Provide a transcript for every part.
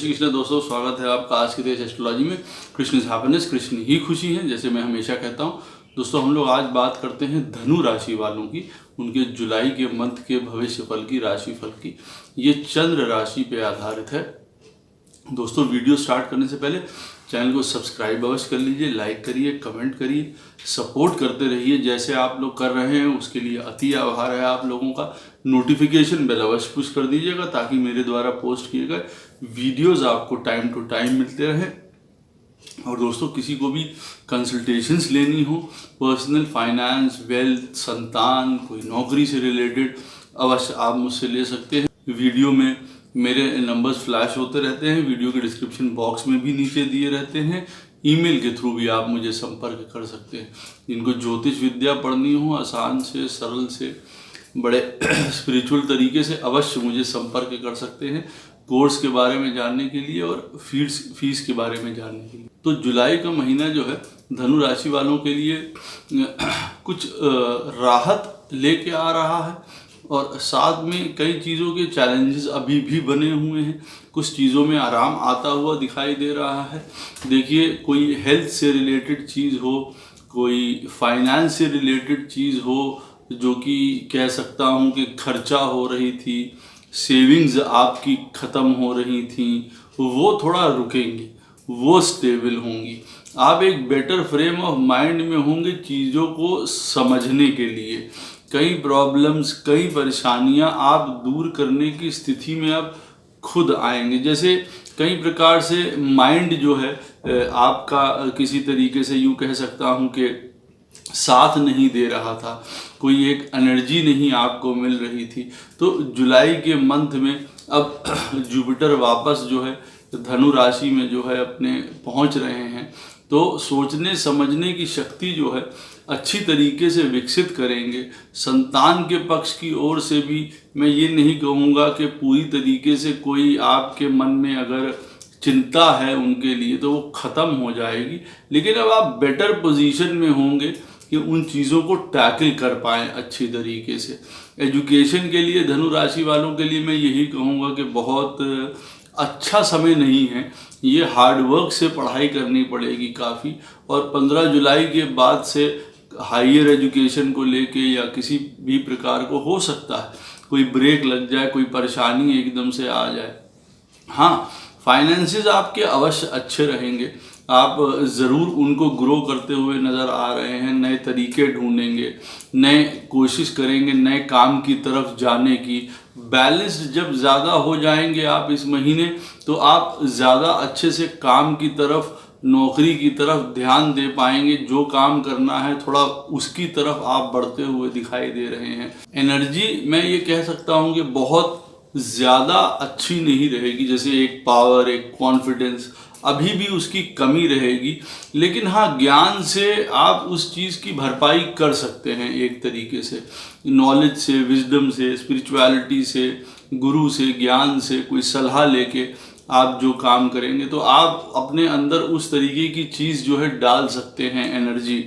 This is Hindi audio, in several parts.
श्री कृष्ण दोस्तों, स्वागत है आपका आज के देश एस्ट्रोलॉजी में। कृष्ण इज हैप्पीनेस, कृष्ण ही खुशी है, जैसे मैं हमेशा कहता हूँ। दोस्तों, हम लोग आज बात करते हैं धनु राशि वालों की, उनके जुलाई के मंथ के भविष्य फल की, राशि फल की। ये चंद्र राशि पे आधारित है। दोस्तों, वीडियो स्टार्ट करने से पहले चैनल को सब्सक्राइब अवश्य कर लीजिए, लाइक करिए, कमेंट करिए, सपोर्ट करते रहिए जैसे आप लोग कर रहे हैं। उसके लिए अति आभार है आप लोगों का। नोटिफिकेशन बेल अवश्य पुश कर दीजिएगा ताकि मेरे द्वारा पोस्ट किए गए वीडियोस आपको टाइम टू टाइम मिलते रहें। और दोस्तों, किसी को भी कंसल्टेशंस लेनी हो, पर्सनल फाइनेंस, वेल्थ, संतान, कोई नौकरी से रिलेटेड, अवश्य आप मुझसे ले सकते हैं। वीडियो में मेरे नंबर्स फ्लैश होते रहते हैं, वीडियो के डिस्क्रिप्शन बॉक्स में भी नीचे दिए रहते हैं। ईमेल के थ्रू भी आप मुझे संपर्क कर सकते हैं। जिनको ज्योतिष विद्या पढ़नी हो, आसान से, सरल से, बड़े स्पिरिचुअल तरीके से, अवश्य मुझे संपर्क कर सकते हैं कोर्स के बारे में जानने के लिए और फीस के बारे में जानने के लिए। तो जुलाई का महीना जो है धनु राशि वालों के लिए कुछ राहत लेके आ रहा है और साथ में कई चीज़ों के चैलेंजेस अभी भी बने हुए हैं। कुछ चीज़ों में आराम आता हुआ दिखाई दे रहा है। देखिए, कोई हेल्थ से रिलेटेड चीज़ हो, कोई फाइनेंस से रिलेटेड चीज़ हो, जो कि कह सकता हूँ कि खर्चा हो रही थी, सेविंग्स आपकी ख़त्म हो रही थी, वो थोड़ा रुकेंगी, वो स्टेबल होंगी। आप एक बेटर फ्रेम ऑफ माइंड में होंगे चीज़ों को समझने के लिए। कई प्रॉब्लम्स, कई परेशानियां आप दूर करने की स्थिति में आप खुद आएंगे। जैसे कई प्रकार से माइंड जो है आपका किसी तरीके से यूँ कह सकता हूँ कि साथ नहीं दे रहा था, कोई एक एनर्जी नहीं आपको मिल रही थी। तो जुलाई के मंथ में अब जुपिटर वापस जो है धनु राशि में जो है अपने पहुंच रहे हैं, तो सोचने समझने की शक्ति जो है अच्छी तरीके से विकसित करेंगे। संतान के पक्ष की ओर से भी मैं ये नहीं कहूँगा कि पूरी तरीके से कोई आपके मन में अगर चिंता है उनके लिए तो वो ख़त्म हो जाएगी, लेकिन अब आप बेटर पोजीशन में होंगे कि उन चीज़ों को टैकल कर पाएँ अच्छी तरीके से। एजुकेशन के लिए धनु राशि वालों के लिए मैं यही कहूँगा कि बहुत अच्छा समय नहीं है। ये हार्ड वर्क से पढ़ाई करनी पड़ेगी काफ़ी, और 15 जुलाई के बाद से हायर एजुकेशन को लेके या किसी भी प्रकार को हो सकता है कोई ब्रेक लग जाए, कोई परेशानी एकदम से आ जाए। हाँ, फाइनेंसेस आपके अवश्य अच्छे रहेंगे। आप ज़रूर उनको ग्रो करते हुए नज़र आ रहे हैं। नए तरीके ढूंढेंगे, नए कोशिश करेंगे नए काम की तरफ जाने की। बैलेंस्ड जब ज़्यादा हो जाएंगे आप इस महीने, तो आप ज़्यादा अच्छे से काम की तरफ, नौकरी की तरफ ध्यान दे पाएंगे। जो काम करना है थोड़ा उसकी तरफ आप बढ़ते हुए दिखाई दे रहे हैं। एनर्जी मैं ये कह सकता हूँ कि बहुत ज़्यादा अच्छी नहीं रहेगी। जैसे एक पावर, एक कॉन्फिडेंस, अभी भी उसकी कमी रहेगी, लेकिन हाँ, ज्ञान से आप उस चीज़ की भरपाई कर सकते हैं एक तरीके से। नॉलेज से, विजडम से, स्पिरिचुअलिटी से, गुरु से, ज्ञान से, कोई सलाह लेके आप जो काम करेंगे तो आप अपने अंदर उस तरीके की चीज़ जो है डाल सकते हैं, एनर्जी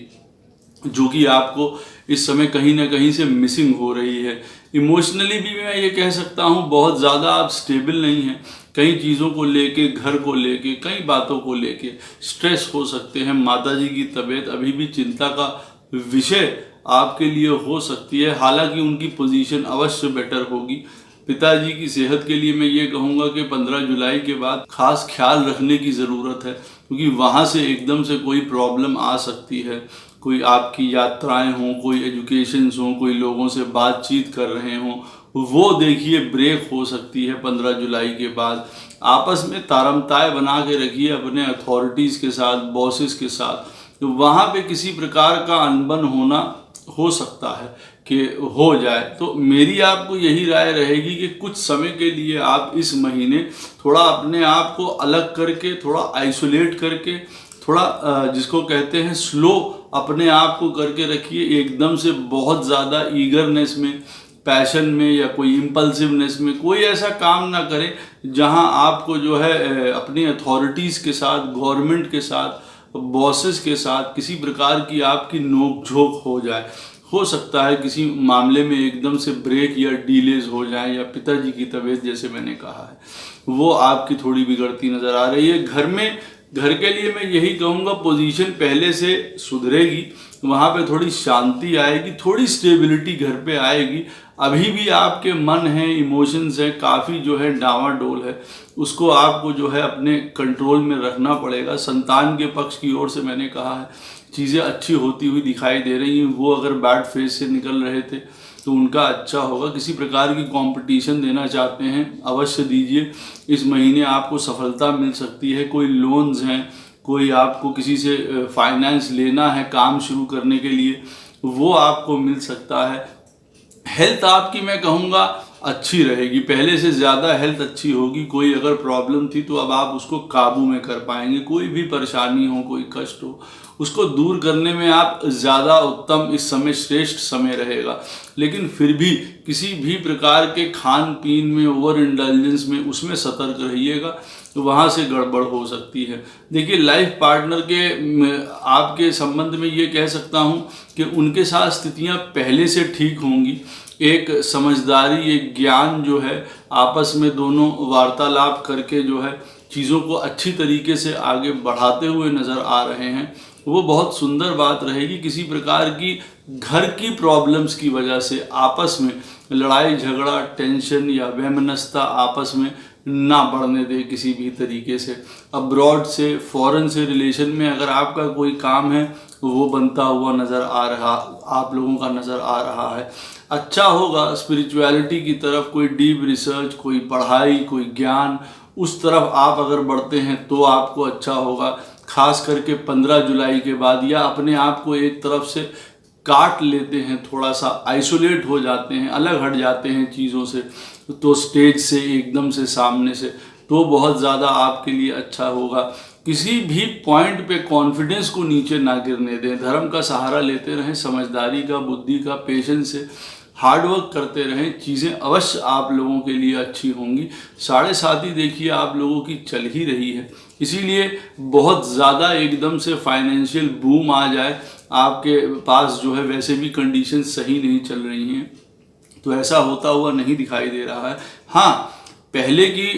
जो कि आपको इस समय कहीं ना कहीं से मिसिंग हो रही है। इमोशनली भी मैं ये कह सकता हूँ बहुत ज़्यादा आप स्टेबल नहीं हैं। कई चीज़ों को लेके, घर को लेके, कई बातों को लेके स्ट्रेस हो सकते हैं। माताजी की तबीयत अभी भी चिंता का विषय आपके लिए हो सकती है, हालांकि उनकी पोजीशन अवश्य बेटर होगी। पिताजी की सेहत के लिए मैं ये कहूँगा कि 15 जुलाई के बाद खास ख्याल रखने की ज़रूरत है, क्योंकि वहाँ से एकदम से कोई प्रॉब्लम आ सकती है। कोई आपकी यात्राएं हों, कोई एजुकेशंस हों, कोई लोगों से बातचीत कर रहे हों, वो देखिए ब्रेक हो सकती है 15 जुलाई के बाद। आपस में तारमताय बना के रखिए अपने अथॉरिटीज़ के साथ, बॉसेस के साथ। तो वहाँ पे किसी प्रकार का अनबन होना हो सकता है कि हो जाए। तो मेरी आपको यही राय रहेगी कि कुछ समय के लिए आप इस महीने थोड़ा अपने आप को अलग करके, थोड़ा आइसोलेट करके, थोड़ा जिसको कहते हैं स्लो अपने आप को करके रखिए। एकदम से बहुत ज़्यादा ईगरनेस में, पैशन में या कोई इम्पल्सिवनेस में कोई ऐसा काम ना करें जहां आपको जो है अपनी अथॉरिटीज़ के साथ, गवर्नमेंट के साथ, बॉसेस के साथ किसी प्रकार की आपकी नोक झोंक हो जाए। हो सकता है किसी मामले में एकदम से ब्रेक या डीलेज हो जाए, या पिताजी की तबीयत जैसे मैंने कहा है वो आपकी थोड़ी बिगड़ती नज़र आ रही है। घर के लिए मैं यही कहूँगा, पोजीशन पहले से सुधरेगी, वहाँ पे थोड़ी शांति आएगी, थोड़ी स्टेबिलिटी घर पे आएगी। अभी भी आपके मन है, इमोशंस है, काफ़ी जो है डावाडोल है, उसको आपको जो है अपने कंट्रोल में रखना पड़ेगा। संतान के पक्ष की ओर से मैंने कहा है चीज़ें अच्छी होती हुई दिखाई दे रही हैं। वो अगर बैड फेज से निकल रहे थे तो उनका अच्छा होगा। किसी प्रकार की कंपटीशन देना चाहते हैं अवश्य दीजिए, इस महीने आपको सफलता मिल सकती है। कोई लोन्स हैं, कोई आपको किसी से फाइनेंस लेना है काम शुरू करने के लिए, वो आपको मिल सकता है। हेल्थ आपकी मैं कहूँगा अच्छी रहेगी, पहले से ज़्यादा हेल्थ अच्छी होगी। कोई अगर प्रॉब्लम थी तो अब आप उसको काबू में कर पाएंगे। कोई भी परेशानी हो, कोई कष्ट हो, उसको दूर करने में आप ज़्यादा उत्तम, इस समय श्रेष्ठ समय रहेगा। लेकिन फिर भी किसी भी प्रकार के खान पीन में, ओवर इंडल्जेंस में, उसमें सतर्क रहिएगा, तो वहाँ से गड़बड़ हो सकती है। देखिए, लाइफ पार्टनर के आपके संबंध में ये कह सकता हूँ कि उनके साथ स्थितियाँ पहले से ठीक होंगी। एक समझदारी, एक ज्ञान जो है आपस में दोनों वार्तालाप करके जो है चीज़ों को अच्छी तरीके से आगे बढ़ाते हुए नज़र आ रहे हैं, वो बहुत सुंदर बात रहेगी। किसी प्रकार की घर की प्रॉब्लम्स की वजह से आपस में लड़ाई झगड़ा, टेंशन या वैमनस्यता आपस में ना बढ़ने दे किसी भी तरीके से। अब्रॉड से, फॉरेन से रिलेशन में अगर आपका कोई काम है वो बनता हुआ नज़र आ रहा, आप लोगों का नज़र आ रहा है, अच्छा होगा। स्पिरिचुअलिटी की तरफ कोई डीप रिसर्च, कोई पढ़ाई, कोई ज्ञान, उस तरफ आप अगर बढ़ते हैं तो आपको अच्छा होगा। खास करके 15 जुलाई के बाद, या अपने आप को एक तरफ से काट लेते हैं, थोड़ा सा आइसोलेट हो जाते हैं, अलग हट जाते हैं चीज़ों से, तो स्टेज से एकदम से सामने से, तो बहुत ज़्यादा आपके लिए अच्छा होगा। किसी भी पॉइंट पे कॉन्फिडेंस को नीचे ना गिरने दें, धर्म का सहारा लेते रहें, समझदारी का, बुद्धि का, पेशेंस से हार्डवर्क करते रहें, चीज़ें अवश्य आप लोगों के लिए अच्छी होंगी। 7.5 देखिए आप लोगों की चल ही रही है, इसीलिए बहुत ज़्यादा एकदम से फाइनेंशियल बूम आ जाए, आपके पास जो है वैसे भी कंडीशन सही नहीं चल रही हैं, तो ऐसा होता हुआ नहीं दिखाई दे रहा है। हाँ, पहले की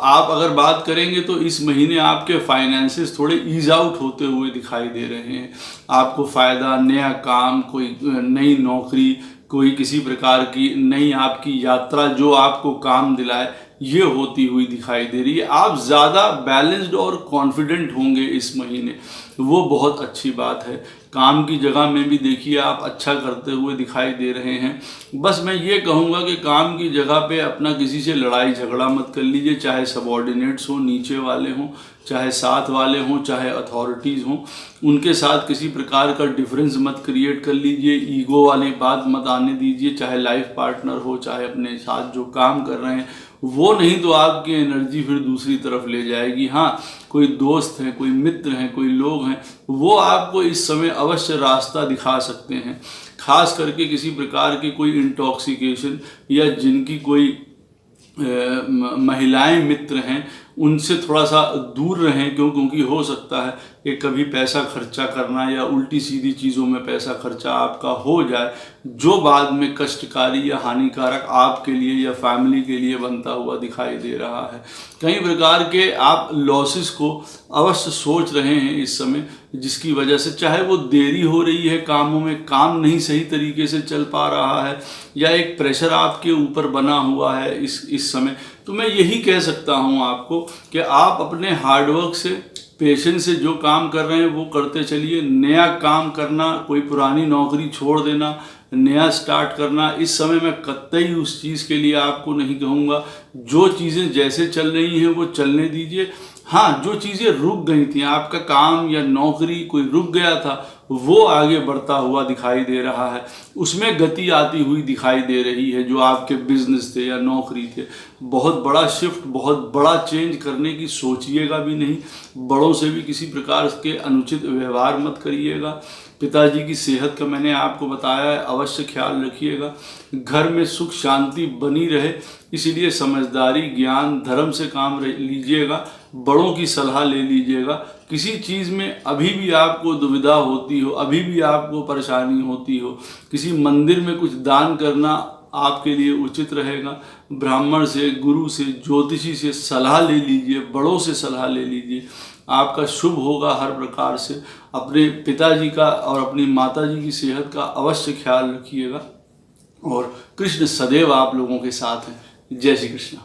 आप अगर बात करेंगे तो इस महीने आपके फाइनेंसेस थोड़े ईज आउट होते हुए दिखाई दे रहे हैं। आपको फ़ायदा, नया काम, कोई नई नौकरी, कोई किसी प्रकार की नई आपकी यात्रा जो आपको काम दिलाए, ये होती हुई दिखाई दे रही है। आप ज़्यादा बैलेंस्ड और कॉन्फिडेंट होंगे इस महीने, वो बहुत अच्छी बात है। काम की जगह में भी देखिए आप अच्छा करते हुए दिखाई दे रहे हैं। बस मैं ये कहूँगा कि काम की जगह पे अपना किसी से लड़ाई झगड़ा मत कर लीजिए, चाहे सबॉर्डिनेट्स हों, नीचे वाले हों, चाहे साथ वाले हों, चाहे अथॉरिटीज़ हों, उनके साथ किसी प्रकार का डिफरेंस मत क्रिएट कर लीजिए, ईगो वाली बात मत आने दीजिए, चाहे लाइफ पार्टनर हो, चाहे अपने साथ जो काम कर रहे हैं वो, नहीं तो आपकी एनर्जी फिर दूसरी तरफ ले जाएगी। हाँ, कोई दोस्त हैं, कोई मित्र हैं, कोई लोग हैं, वो आपको इस समय अवश्य रास्ता दिखा सकते हैं। खास करके किसी प्रकार की कोई इंटॉक्सिकेशन या जिनकी कोई महिलाएं मित्र हैं, उनसे थोड़ा सा दूर रहें, क्योंकि हो सकता है कि कभी पैसा खर्चा करना या उल्टी सीधी चीज़ों में पैसा खर्चा आपका हो जाए, जो बाद में कष्टकारी या हानिकारक आपके लिए या फैमिली के लिए बनता हुआ दिखाई दे रहा है। कई प्रकार के आप लॉसेस को अवश्य सोच रहे हैं इस समय, जिसकी वजह से चाहे वो देरी हो रही है कामों में, काम नहीं सही तरीके से चल पा रहा है, या एक प्रेशर आपके ऊपर बना हुआ है इस समय, तो मैं यही कह सकता हूँ आपको कि आप अपने हार्डवर्क से, पेशेंस से जो काम कर रहे हैं वो करते चलिए। नया काम करना, कोई पुरानी नौकरी छोड़ देना, नया स्टार्ट करना, इस समय मैं कतई उस चीज़ के लिए आपको नहीं कहूँगा। जो चीज़ें जैसे चल रही हैं वो चलने दीजिए। हाँ, जो चीज़ें रुक गई थी, आपका काम या नौकरी कोई रुक गया था, वो आगे बढ़ता हुआ दिखाई दे रहा है, उसमें गति आती हुई दिखाई दे रही है। जो आपके बिजनेस थे या नौकरी थे, बहुत बड़ा शिफ्ट, बहुत बड़ा चेंज करने की सोचिएगा भी नहीं। बड़ों से भी किसी प्रकार के अनुचित व्यवहार मत करिएगा। पिताजी की सेहत का मैंने आपको बताया है, अवश्य ख्याल रखिएगा। घर में सुख शांति बनी रहे, इसीलिए समझदारी, ज्ञान, धर्म से काम लीजिएगा, बड़ों की सलाह ले लीजिएगा, किसी चीज़ में अभी भी आपको दुविधा होती हो, अभी भी आपको परेशानी होती हो, किसी मंदिर में कुछ दान करना आपके लिए उचित रहेगा। ब्राह्मण से, गुरु से, ज्योतिषी से सलाह ले लीजिए, बड़ों से सलाह ले लीजिए, आपका शुभ होगा हर प्रकार से। अपने पिताजी का और अपनी माताजी की सेहत का अवश्य ख्याल रखिएगा और कृष्ण सदैव आप लोगों के साथ हैं। जय श्री कृष्ण।